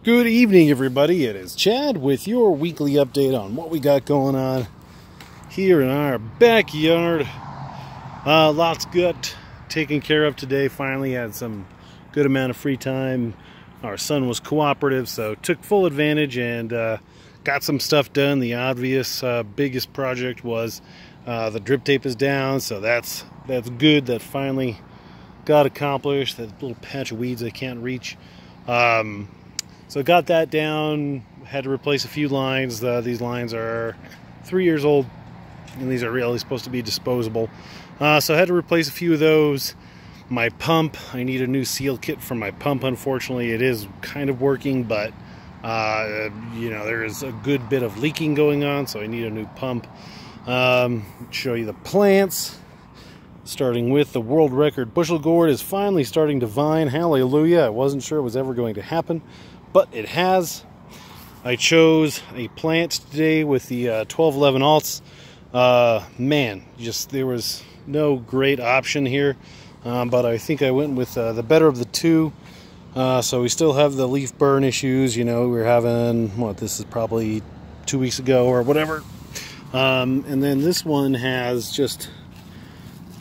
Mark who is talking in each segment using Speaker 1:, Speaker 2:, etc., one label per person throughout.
Speaker 1: Good evening, everybody. It is Chad with your weekly update on what we got going on here in our backyard. Lots good taken care of today. Finally had some good amount of free time. Our son was cooperative, so took full advantage and got some stuff done. The obvious biggest project was the drip tape is down, so that's good. That finally got accomplished. That little patch of weeds I can't reach. So got that down, had to replace a few lines. These lines are 3 years old, and these are really supposed to be disposable. So I had to replace a few of those. My pump, I need a new seal kit for my pump. Unfortunately, it is kind of working, but you know, there is a good bit of leaking going on, so I need a new pump. Show you the plants. Starting with the world record bushel gourd is finally starting to vine. Hallelujah. I wasn't sure it was ever going to happen, but it has. I chose a plant today with the 1211 alts. Man, just there was no great option here, but I think I went with the better of the two. So we still have the leaf burn issues. You know, we're having, what, this is probably 2 weeks ago or whatever. And then this one has just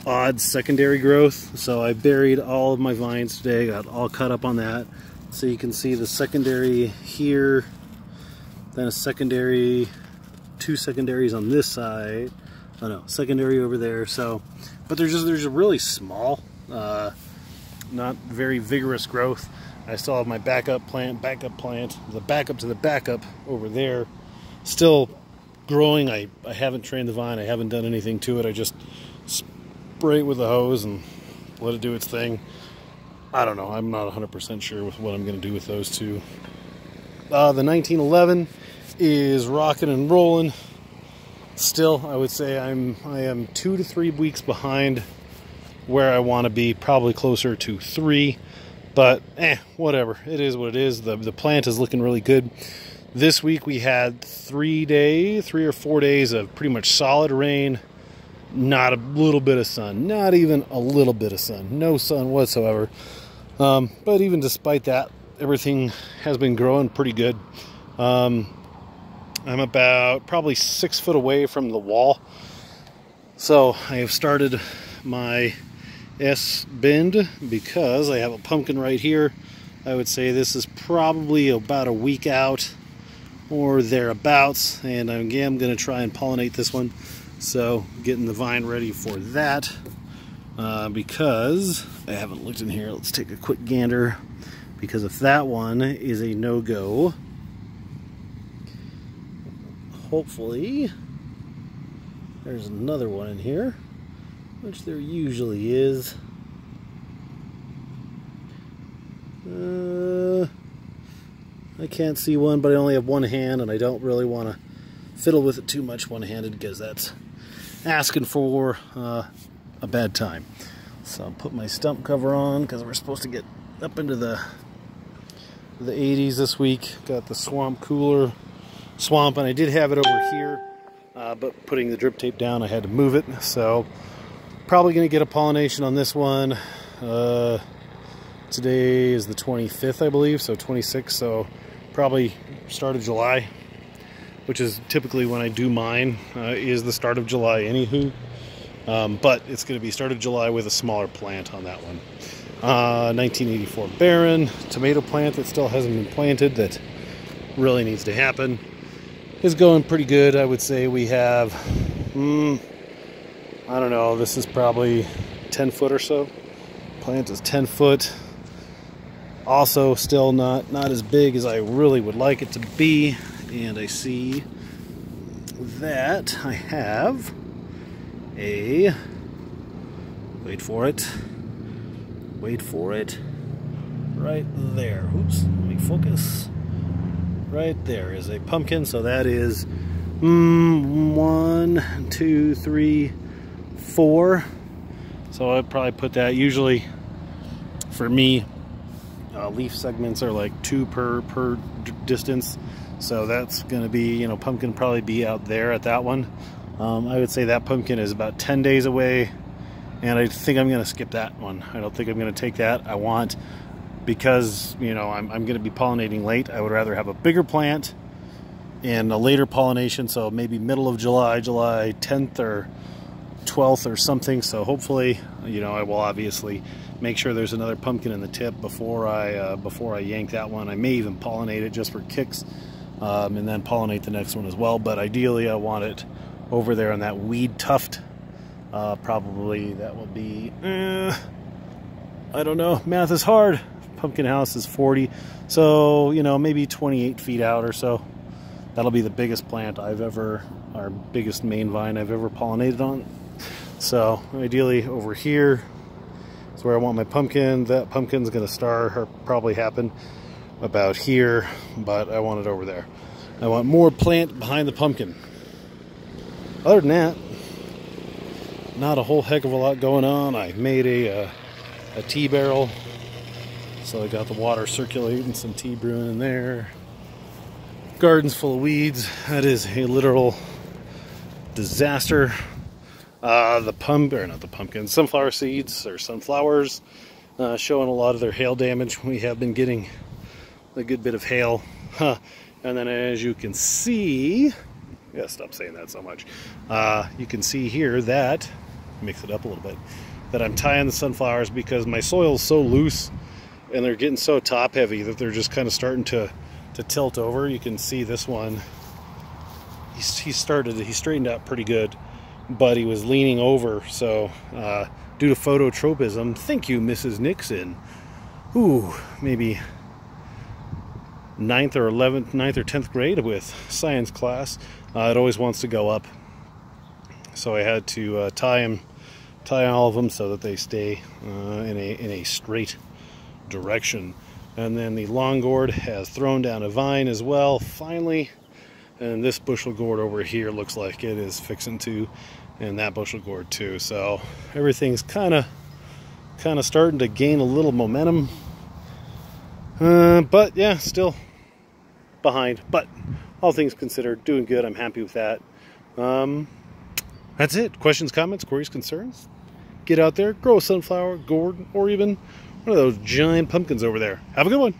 Speaker 1: odd secondary growth, so I buried all of my vines today, got all cut up on that. So you can see the secondary here, then a secondary, two secondaries on this side. Oh no, secondary over there. So, but they're just really small, not very vigorous growth. I still have my backup plant, the backup to the backup over there, still growing. I haven't trained the vine, I haven't done anything to it. I just spray it with a hose and let it do its thing. I don't know. I'm not 100% sure with what I'm going to do with those two. The 1911 is rocking and rolling. Still, I would say I am 2 to 3 weeks behind where I want to be. Probably closer to 3, but whatever. It is what it is. The plant is looking really good. This week we had 3 or 4 days of pretty much solid rain. Not a little bit of sun, not even a little bit of sun, no sun whatsoever. But even despite that, everything has been growing pretty good. I'm about probably 6 foot away from the wall. So I have started my S-bend because I have a pumpkin right here. I would say this is probably about a week out or thereabouts. And again, I'm going to try and pollinate this one. So getting the vine ready for that, because I haven't looked in here. Let's take a quick gander, because if that one is a no-go, hopefully there's another one in here, which there usually is. I can't see one, but I only have one hand, and I don't really want to fiddle with it too much one-handed, because that's asking for a bad time. So I'll put my stump cover on, because we're supposed to get up into the 80s this week. Got the swamp cooler swamp, and I did have it over here, but putting the drip tape down, I had to move it. So probably going to get a pollination on this one. Today is the 25th, I believe, so 26th, so probably start of July, which is typically when I do mine, is the start of July anywho. But it's going to be start of July with a smaller plant on that one. 1984 Barren, tomato plant that still hasn't been planted, that really needs to happen, is going pretty good. I would say we have, I don't know, this is probably 10 foot or so. Plant is 10 foot. Also still not as big as I really would like it to be. And I see that I have a, wait for it, right there. Oops, let me focus. Right there is a pumpkin, so that is 1, 2, 3, 4. So I'd probably put that, usually for me, leaf segments are like 2 per distance. So that's going to be, you know, pumpkin probably be out there at that one. I would say that pumpkin is about 10 days away, and I think I'm going to skip that one. I don't think I'm going to take that. I want because, you know, I'm going to be pollinating late. I would rather have a bigger plant and a later pollination, so maybe middle of July, July 10th or 12th or something. So hopefully, you know, I will obviously make sure there's another pumpkin in the tip before I yank that one. I may even pollinate it just for kicks, and then pollinate the next one as well. But ideally, I want it over there on that weed tuft. Probably that will be, I don't know, math is hard. Pumpkin house is 40, so, you know, maybe 28 feet out or so. That'll be the biggest plant I've ever, our biggest main vine I've ever pollinated on. So ideally over here is where I want my pumpkin. That pumpkin's gonna start or probably happen about here, but I want it over there. I want more plant behind the pumpkin. Other than that, not a whole heck of a lot going on. I made a tea barrel, so I got the water circulating, some tea brewing in there. Garden's full of weeds. That is a literal disaster. Sunflower seeds or sunflowers showing a lot of their hail damage. We have been getting a good bit of hail. And then as you can see, yeah, stop saying that so much. You can see here that, mix it up a little bit, that I'm tying the sunflowers because my soil's so loose and they're getting so top heavy that they're just kind of starting to tilt over. You can see this one, he straightened out pretty good, but he was leaning over. So due to phototropism, thank you, Mrs. Nixon. Ooh, maybe 9th or 10th grade with science class. It always wants to go up, so I had to tie all of them so that they stay in a straight direction. And then the long gourd has thrown down a vine as well, finally. And this bushel gourd over here looks like it is fixing to, and that bushel gourd too. So everything's kind of starting to gain a little momentum. But yeah, still behind. But all things considered, doing good. I'm happy with that. That's it. Questions, comments, queries, concerns? Get out there, grow a sunflower, gourd, or even one of those giant pumpkins over there. Have a good one.